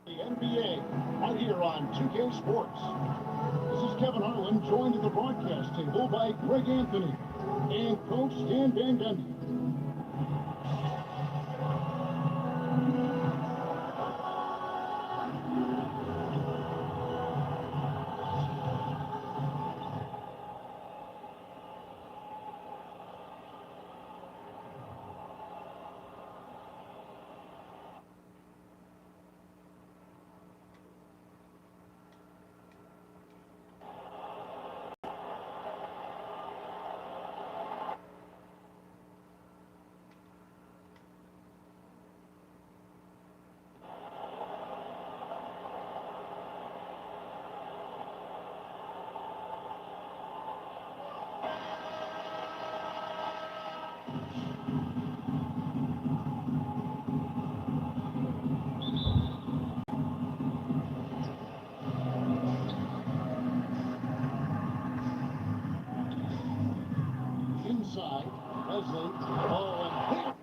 The NBA, right here on 2K Sports. This is Kevin Harlan, joined at the broadcast table by Greg Anthony and Coach Dan Van Gundy. Inside, Leslie, oh, and hit.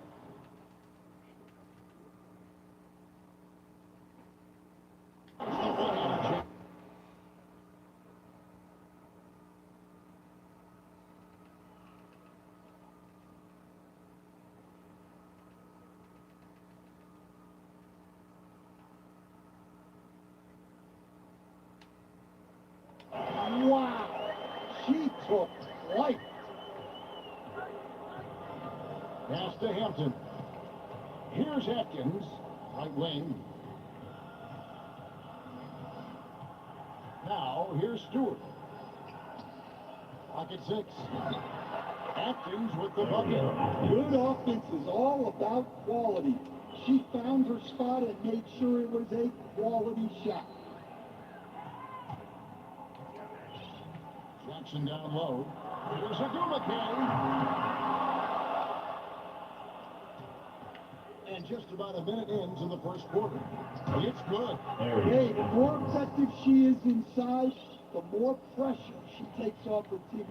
Wow, she took flight. Pass to Hampton. Here's Atkins, right wing. Now, here's Stewart. Pocket 6. Atkins with the bucket. Good offense is all about quality. She found her spot and made sure it was a quality shot. Jackson down low. Here's Agumake. And just about a minute into the first quarter. It's good. Hey, the more effective she is inside, the more pressure she takes off her team.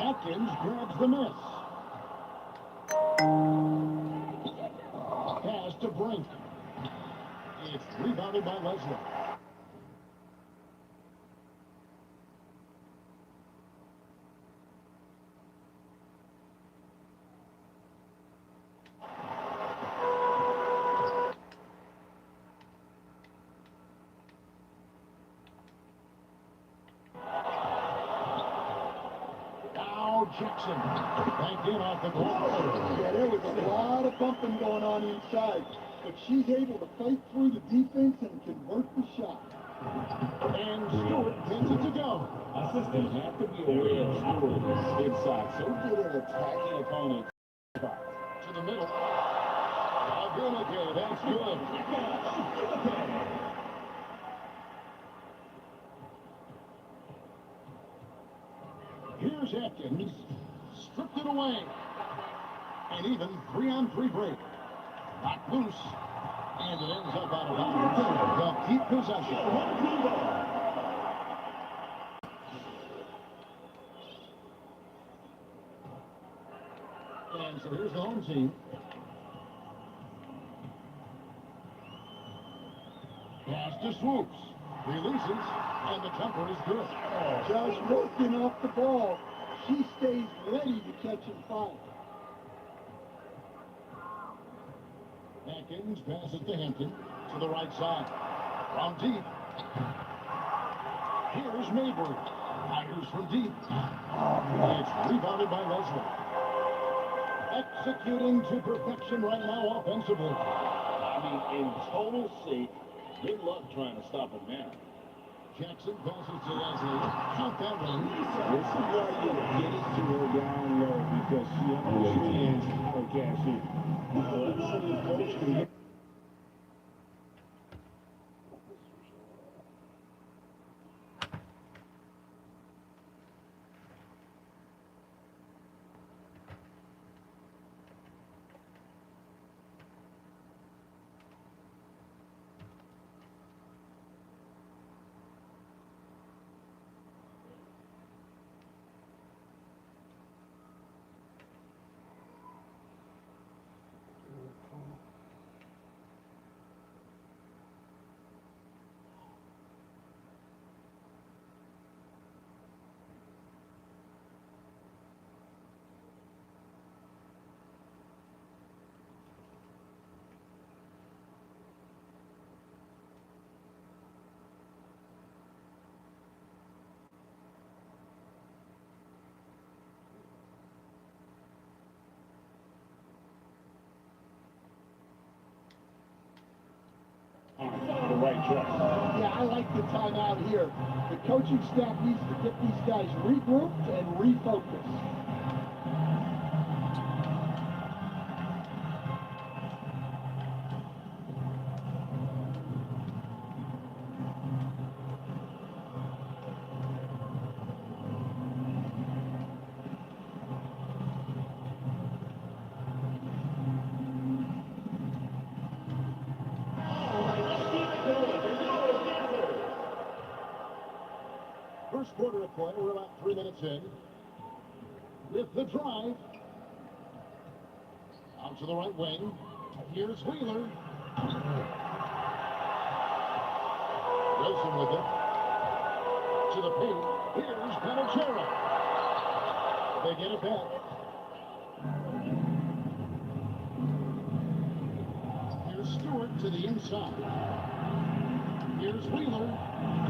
Atkins grabs the miss. Pass to Brink. It's rebounded by Leslie. Jackson banked in off the glass. Yeah, there was a lot of bumping going on inside, but she's able to fight through the defense and convert the shot. And Stewart gets it to go. Assistants have to be aware of Stewart inside, so good at attacking opponents. To the middle. Agumake, that's good. Here's Atkins, stripped it away. And even 3-on-3 break. Knocked loose. And it ends up out of bounds. They'll keep possession. And so here's the home team. Pass to Swoops. Releases, and the jumper is good. Just working off the ball. She stays ready to catch and fire. Atkins passes to Hampton to the right side. From deep. Here's Mabry. Tigers from deep. It's rebounded by Leslie. Executing to perfection right now offensively. I mean, in total sync. Good luck trying to stop him now. Jackson passes to Leslie. Count that one. This is why you get it to her down low, because she understands how to cash in. Let's see if coach can get. The right choice. Yeah, I like the timeout here. The coaching staff needs to get these guys regrouped and refocused. First quarter of play, we're about 3 minutes in. With the drive. Out to the right wing. Here's Wheeler. Wilson with it. To the paint. Here's Panachera. They get it back. Here's Stewart to the inside. Here's Wheeler.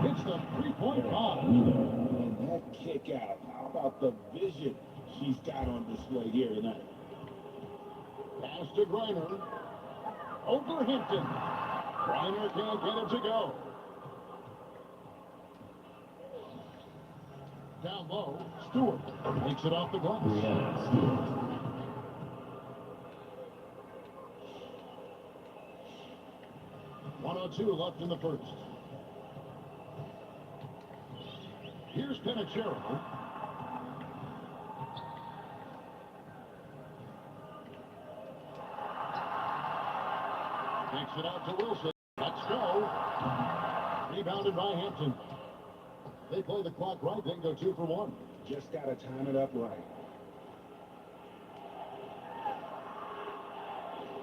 Hits the three-point bomb. And that kick out. How about the vision she's got on display here tonight? Pass to Griner. Over Hinton. Griner can't get it to go. Down low, Stewart takes it off the glass. 1:02 left in the first. Here's Panachera. Takes it out to Wilson. Let's go. Rebounded by Hampton. They play the clock right, then go 2 for 1. Just got to time it up right.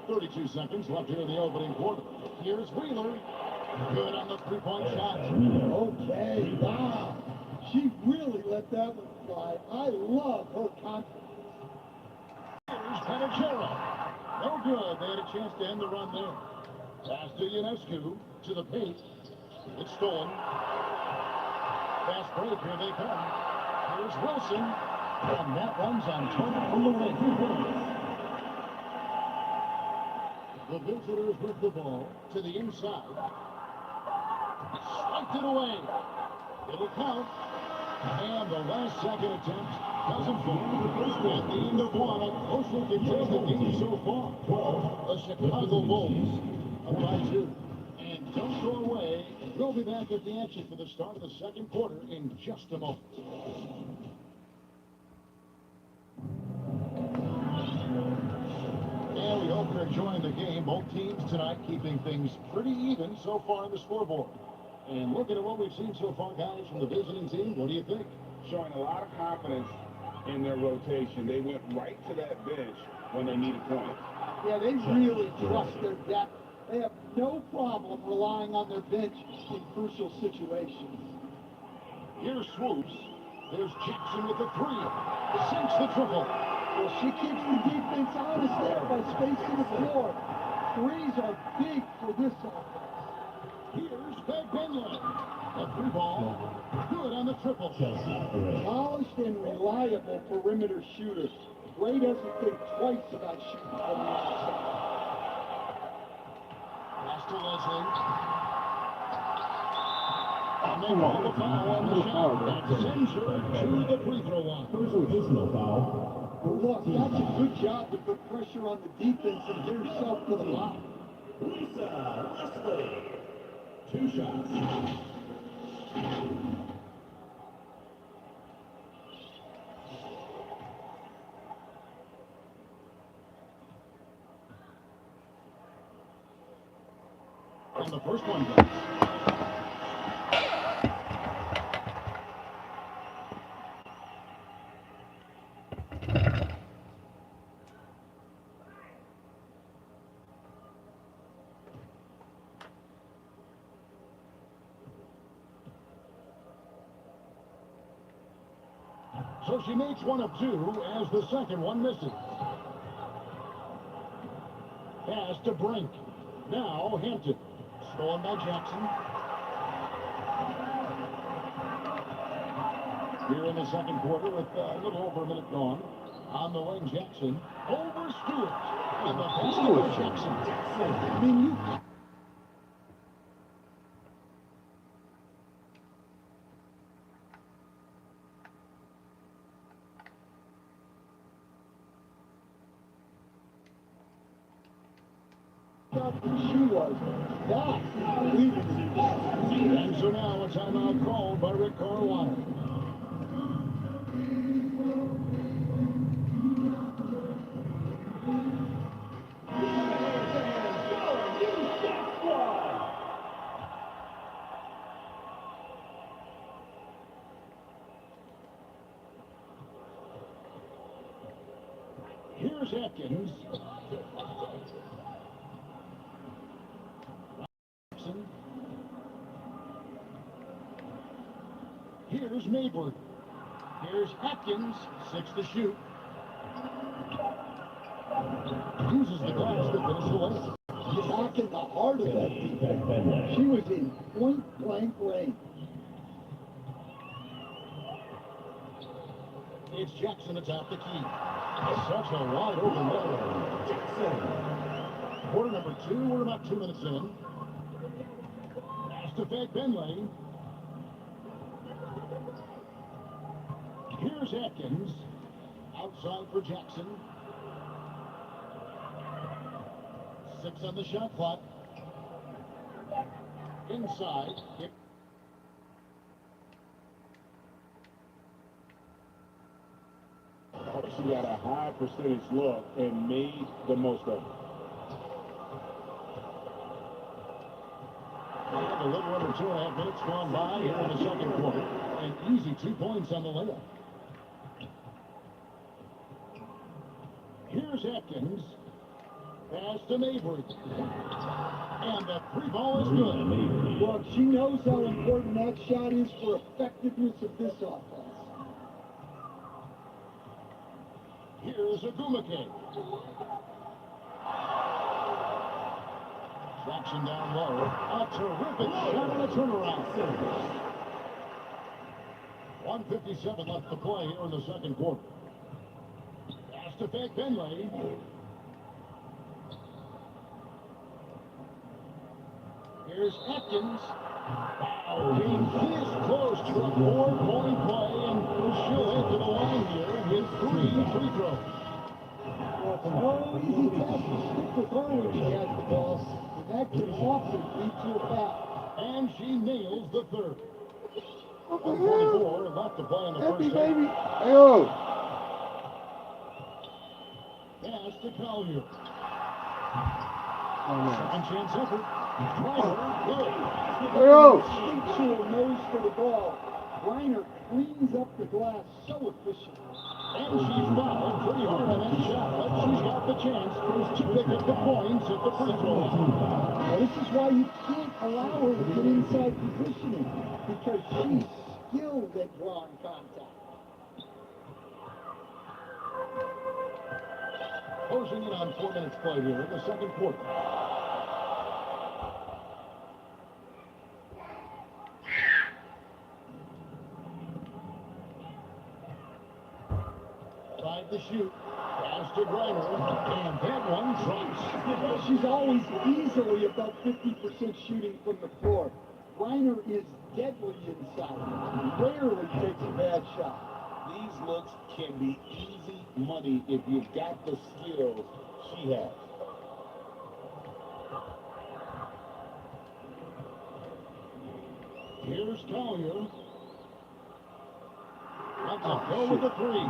32 seconds left here in the opening quarter. Here's Wheeler. Good on the three-point shot. Okay, wow. She really let that one fly. I love her confidence. Here's Panachera. No good. They had a chance to end the run there. Pass to Ionescu. To the paint. It's stolen. Fast break. Here they come. Here's Wilson. And that one's on target from the wing. The visitors with the ball to the inside. Swiped it away. It'll count. And the last second attempt doesn't fall. At the end of one, a closely contested game so far. The Chicago Bulls up by 2. And don't go away. We'll be back at the action for the start of the second quarter in just a moment. And we hope you're enjoying the game. Both teams tonight keeping things pretty even so far on the scoreboard. And looking at what we've seen so far, guys, from the visiting team, what do you think? Showing a lot of confidence in their rotation. They went right to that bench when they needed points. Yeah, they really trust their depth. They have no problem relying on their bench in crucial situations. Here's Swoops. There's Jackson with the 3. Sinks the triple. Well, she keeps the defense honest there by spacing the floor. Threes are big for this offense. Here's Fed Benley. The three ball. Good on the triple. Polished and reliable perimeter shooter. Gray doesn't think twice about shooting from the outside. Pass to Leslie. And they call the foul on the shot. That sends her to the free throw line. Well, look, that's a good job to put pressure on the defense and get herself to the block. Lisa Leslie. 2 shots. And the first one goes. So she makes one of two as the second one misses. Pass to Brink. Now Hampton. Stolen by Jackson. Here in the second quarter with a little over a minute gone. On the wing, Jackson. Over Stewart. And the basket for Jackson. I mean, you thought she was. That's leaving. And so now a timeout called by Rick Carlisle. Here's Atkins. Here's Mayberg. Here's Atkins. 6 to shoot. Uses the glass to finish the layup. Back in the heart of that defense. She was in point-blank range. It's Jackson atop the key. Such a wide open layup. Jackson. Quarter number 2. We're about 2 minutes in. Pass to Fed Benley. Here's Atkins. Outside for Jackson. 6 on the shot clock. Inside. She got a high percentage look and made the most of it. And a little under 2.5 minutes gone by here in the second quarter. An easy 2 points on the layup. Here's Atkins. Pass to Mayberg. And the free ball is good. Look, she knows how important that shot is for effectiveness of this offense. Here's Agumake. Jackson down low. A terrific shot on a turnaround. 1:57 left to play here in the second quarter. Pass to Fed Benley. Here's Atkins. Wow, game this close to a 4-point play, and she'll head to the line here with 3 free throws. Well, it's no easy task to stick with her when she has the ball. And that can often lead to a foul. And she nails the third. 1:44 left to play in the first half. Ayo. Pass to Collier. Second chance effort. Ryder, good. Instinctual nose for the ball. Reiner cleans up the glass so efficient. And she's fouled pretty hard on that shot, but she's got the chance to pick up the points at the free throw line. Now, this is why you can't allow her to get inside positioning, because she's skilled at drawing contact. Closing in on 4 minutes play here in the second quarter. inside the shoot. Pass to Griner, and that one drops. She's always easily above 50% shooting from the floor. Griner is deadly inside. Rarely takes a bad shot. These looks can be easy money if you've got the skills she has. Here's Collier. That's a go with the three.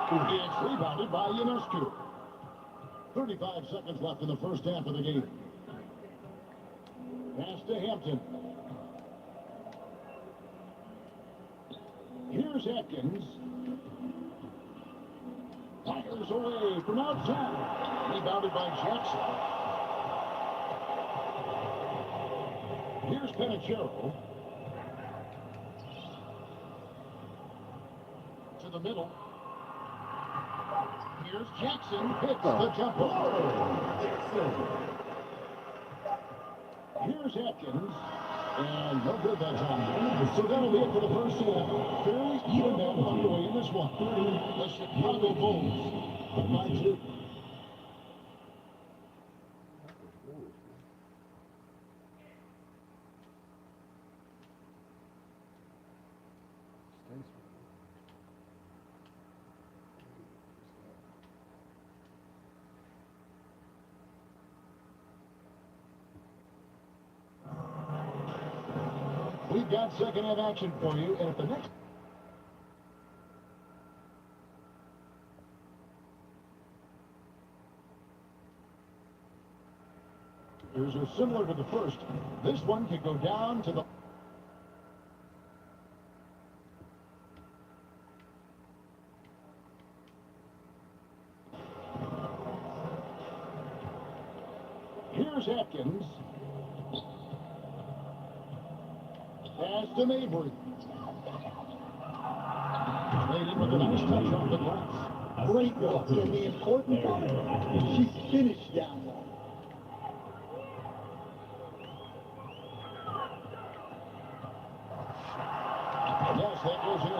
It's rebounded by Ionescu. 35 seconds left in the first half of the game. Pass to Hampton. Here's Atkins. Fires away from outside. Rebounded by Jackson. Here's Penichero. To the middle. Here's Jackson. Hits the jumper. Here's Atkins. And no good that time. So that'll be it for the first half. Fairly even battle underway in this one. The Chicago Bulls up by 2. We've got second half action for you, and at the next... Here's are similar to the first. This one can go down to the... Here's Atkins. Pass to Mabry. Played in with a nice touch off the glass. Great look, and the important part, she's finished down low. Yes, that goes in.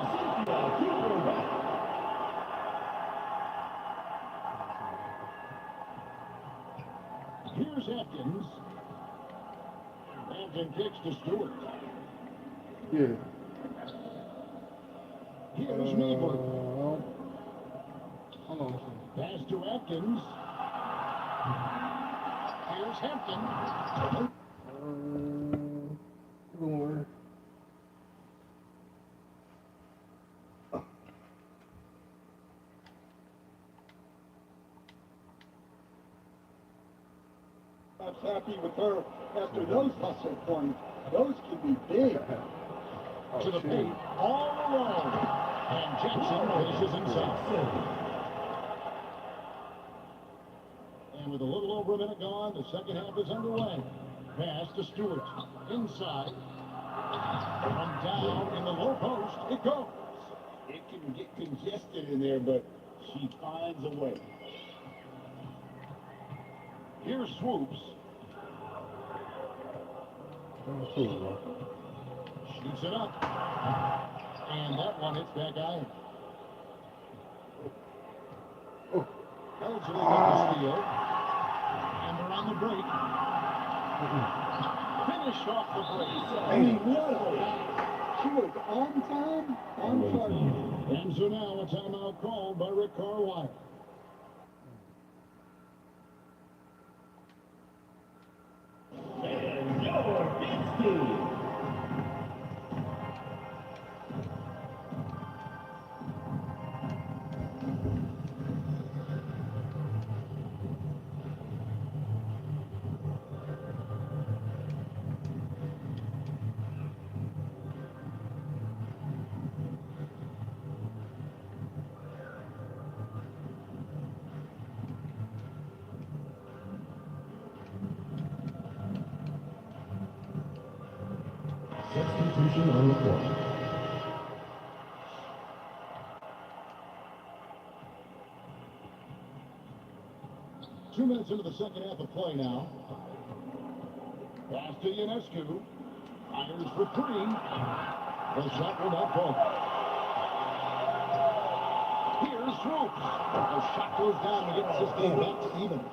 Here's Atkins. Hampton kicks to Stewart. Yeah. Here's Mabry. Hold on. Pass to Atkins. Here's Hampton. More. I was happy with her after those hustle points. Those can be big. To the paint, all alone. And Jackson finishes inside. And with a little over a minute gone, the second half is underway. Pass to Stewart. Inside. From down in the low post, it goes. It can get congested in there, but she finds a way. Here's Swoops. Shoots it up. And that one hits back iron. Elgin got the steal. And they're on the break. Finish off the break. I mean, what a... She was on time, on target. And so now a timeout called by Rick Carlisle. And your big team. Substitution on the court. Two minutes into the second half of play now. Pass to Ionescu. Fires for three. The shot will not fall. Here Here's Swoops. The shot goes down and gets this game back to even.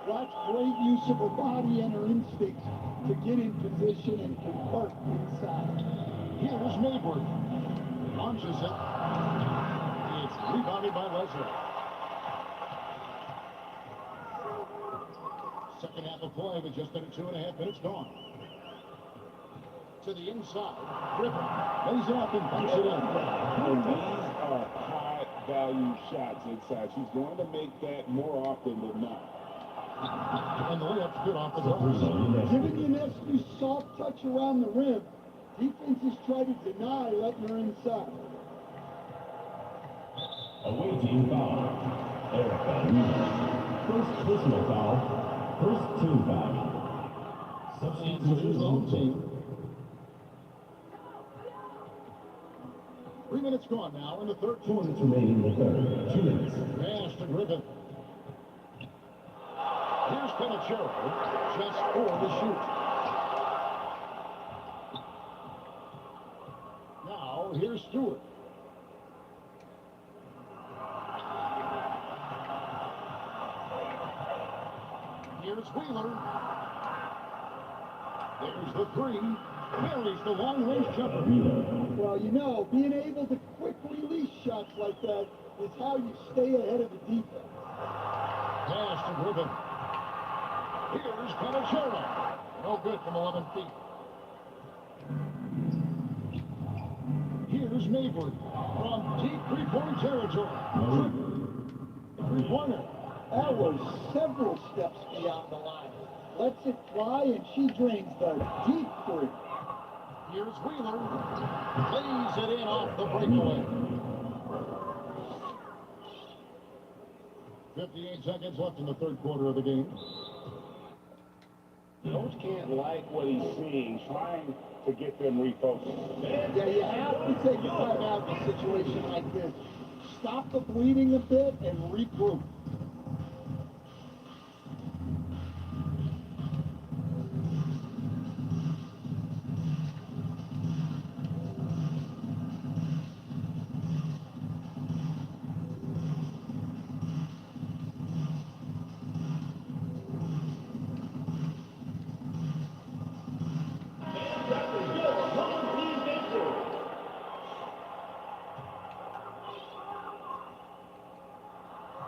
That's great use of her body and her instincts to get in position and convert inside. Here's Mayberg. Launches it. It's rebounded by Leslie. Second half of play with just under 2.5 minutes gone. To the inside. Griffin lays it up and bunks it in. And these are high-value shots inside. She's going to make that more often than not. And the layup's good off the glass. Giving you an extra soft touch around the rim. Defenses try to deny letting her inside. Away team foul. Erica Weaver. First personal foul. First team foul. Substitution home team. 3 minutes gone now in the third 2 quarter. minutes remaining in the third. 2 minutes. Pass to Griffin. Here's Pinachero. Just 4 to shoot. Now, here's Stewart. Here's Wheeler. There's the three. Carries the long-range jumper. Well, you know, being able to quick release shots like that is how you stay ahead of the defense. Pass to Griffin. Here's Pinachero. No good from 11 feet. Here's Mayberg from deep three-point territory. Three-pointer. That was several steps beyond the line. Lets it fly, and she drains the deep three. Here's Wheeler. Lays it in off the breakaway. 58 seconds left in the third quarter of the game. Coach can't like what he's seeing, trying to get them refocused. Yeah, you have to take a time out in a situation like this. Stop the bleeding a bit and regroup.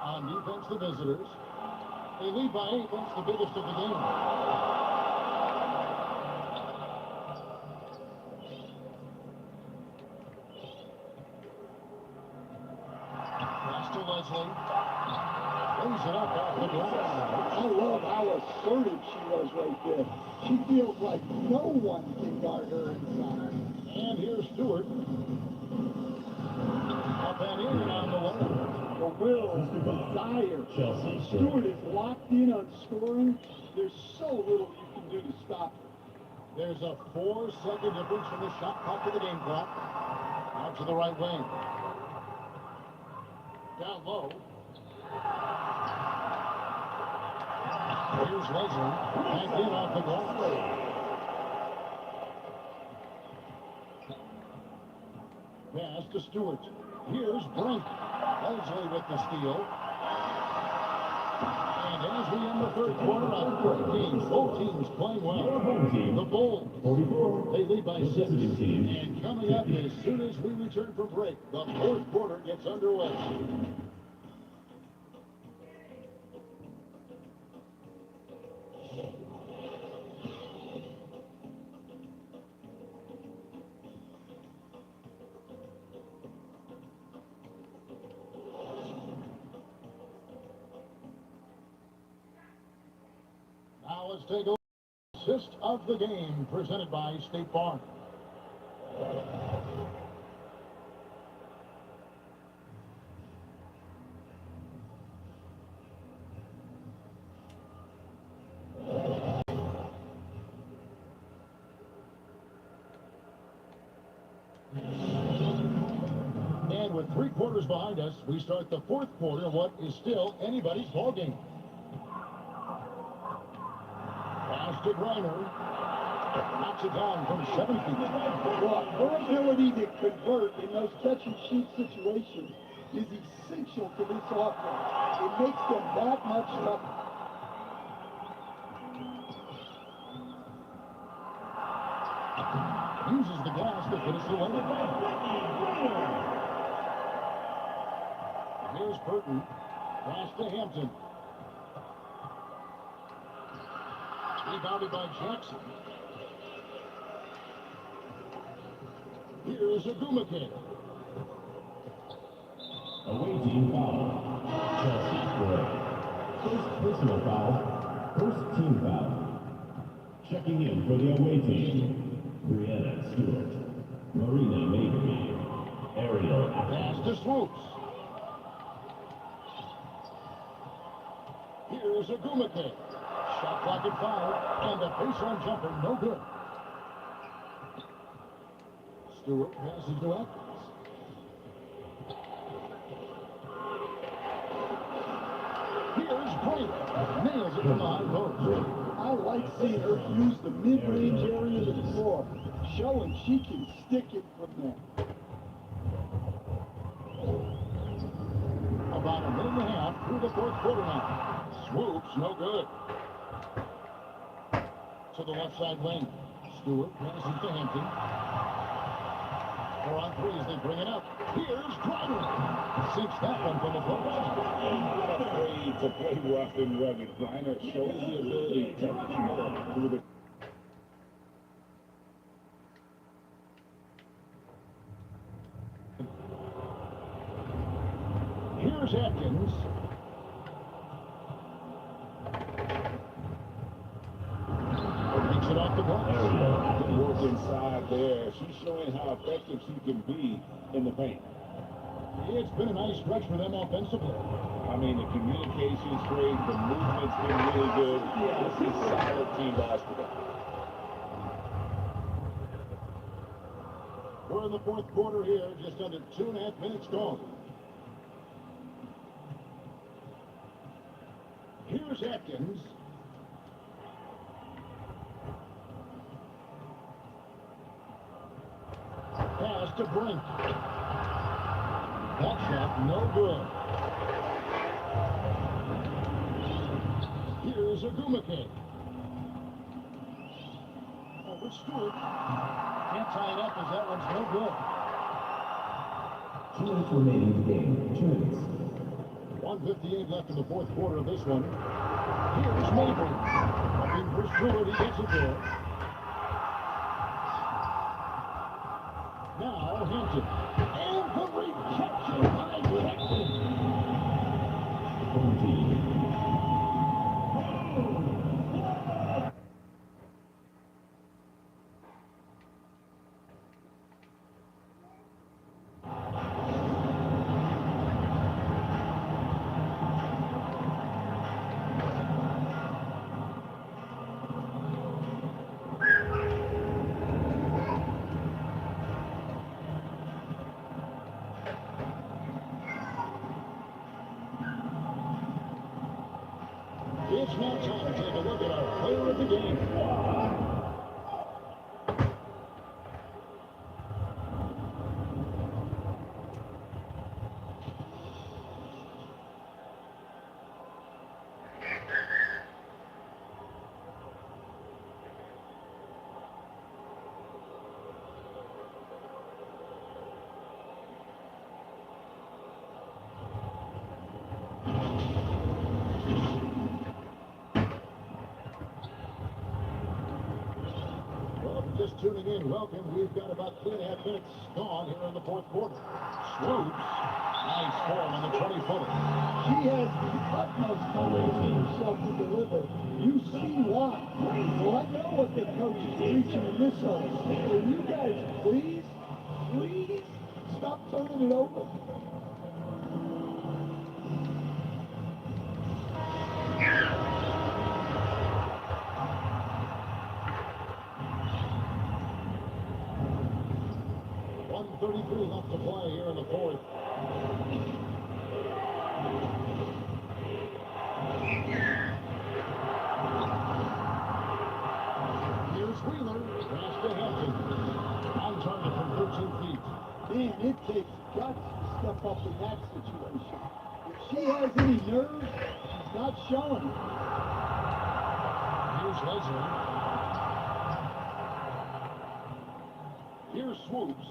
On defense, the visitors. They lead by 8. That's the biggest of the game. Pass to Leslie. Lays it up off the glass. I love how assertive she was right there. She feels like no one can guard her inside. And here's Stewart. Up and in on the way. The will, the desire. Chelsea Stewart is locked in on scoring. There's so little you can do to stop her. There's a 4-second difference from the shot clock to the game clock. Out to the right wing. Down low. Here's Leslie. Back in off the glass. Pass to Stewart. Here's Brink. Leslie with the steal. And as we end the third quarter, a great game. Both teams playing well. The Bulls, 44. they lead by 6. Visiting team. And coming up as soon as we return from break, the fourth quarter gets underway. Now let's take a assist of the game presented by State Farm. And with 3 quarters behind us, we start the fourth quarter of what is still anybody's ballgame. Pass to Griner. Knocks it down from 7 feet. Well, her ability to convert in those catch-and-shoot situations is essential to this offense. It makes them that much tougher. Uses the gas to finish the way. Here's Burton. Pass to Hampton. Rebounded by Jackson. Here's Agumake. Away team foul. Chelsea square. First personal foul. First team foul. Checking in for the away team. Brianna Stewart. Marina Mabry. Ariel Pass to Swoops. Here's Agumake. Shot clock at 5, and a baseline jumper, no good. Stewart passes to Atkins. Here's Brink. Nails it from the high post. I like seeing her use the mid-range area of the floor, showing she can stick it from there. About a minute and a half through the fourth quarter now. Swoops, no good. To the left side lane. Stewart passes to Hampton. 4 on 3 as they bring it up. Here's Griner. Sinks that one from the post. Not afraid to play rough and rugged. Griner shows the ability to power through the... Here's Atkins. Takes it off the glass. Good work inside there. She's showing how effective she can be in the paint. It's been a nice stretch for them offensively. I mean, the communication's great. The movement's been really good. This is solid team basketball. We're in the fourth quarter here, just under 2.5 minutes gone. Here's Atkins. Pass to Brink. That shot, no good. Here's Agumake. Over Stewart. Can't tie it up as that one's no good. 2 minutes remaining in the game. 2 minutes. 1:58 left in the fourth quarter of this one. Here's Mabry. Looking for Stewart, he gets it there. Now Hampton. And the rejection by Jackson. 14. It's now time to take a look at our player of the game. Just tuning in, welcome. We've got about 3.5 minutes gone here in the fourth quarter. Swoops. Nice form on the 20-footer. She has the utmost confidence in herself to deliver. You see why. Well, I know what the coach is preaching in this zone. Will you guys please stop turning it over? Left to play here in the fourth. Here's Wheeler. Pass to Hampton. On target from 13 feet. Man, it takes guts to step up in that situation. If she has any nerve, she's not showing it. Here's Leslie. Here's Swoops.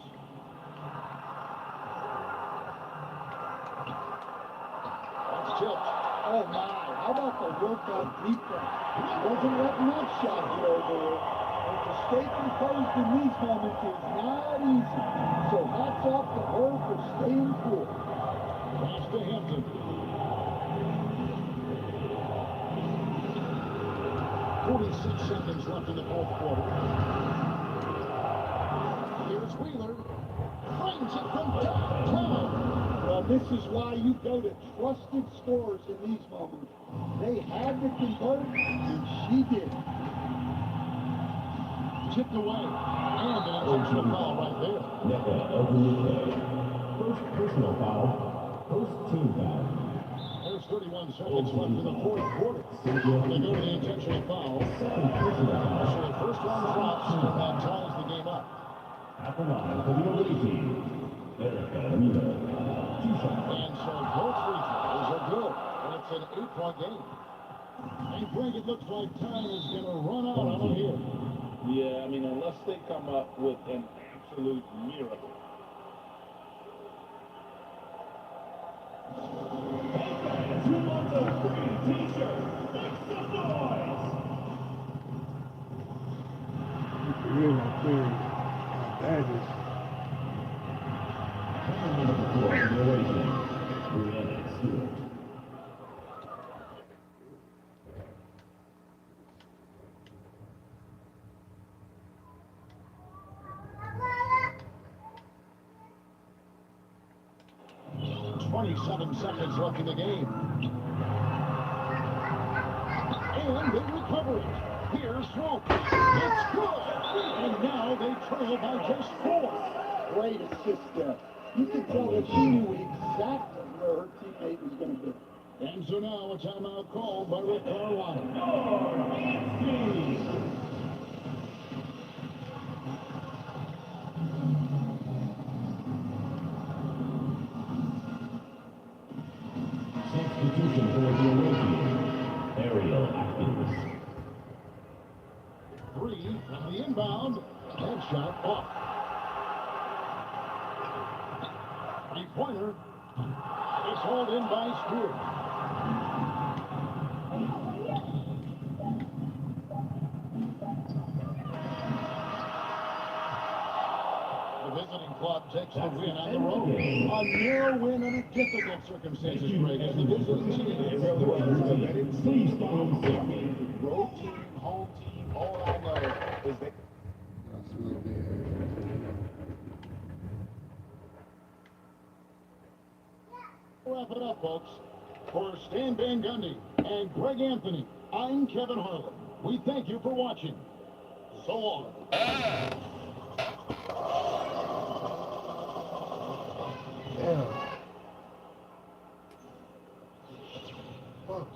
That's tipped. Oh my, how about the work on defense? He wasn't letting that shot get over her. And to stay composed in these moments is not easy. So hats off to her for staying cool. Pass to Hampton. 46 seconds left in the fourth quarter. Here's Wheeler. Finds it from downtown. Well, this is why you go to trusted scorers in these moments. They had to convert, and she did. Tipped away. And an intentional foul right there. Neka Ogunike. First personal foul. First team foul. There's 31 seconds left in the fourth quarter. They go to the intentional foul. Second personal foul. So the first one drops and that ties the game up. At the line for the away team. Erica Mino. 2 shots. And so both free throws are good. And it's an 8-point game. And Greg, it looks like time is going to run out on them here. Yeah, I mean, unless they come up with an absolute miracle. Hey fans, who wants a free t-shirt? Make some noise! Real my thing. Badges. Number 4 for the away team. Brianna Stewart. Seconds left in the game. And they recover it. Here's Swope. It's good. And now they trail by just 4. Great assist there. You could tell that she knew exactly where her teammate was going to be. And so now a timeout called by Rick Carlisle. Substitution for the away team. Ariel Atkins. 3 on the inbound. Headshot off. 3-pointer. Is hauled in by Stewart. The visiting club takes the win on the road. A narrow win under difficult circumstances, Greg, as the visiting team. Please follow the Road team, home team, all I know is that That's really big. Wrap it up, folks. For Stan Van Gundy and Greg Anthony, I'm Kevin Harlan. We thank you for watching. So long. Damn. Fuck.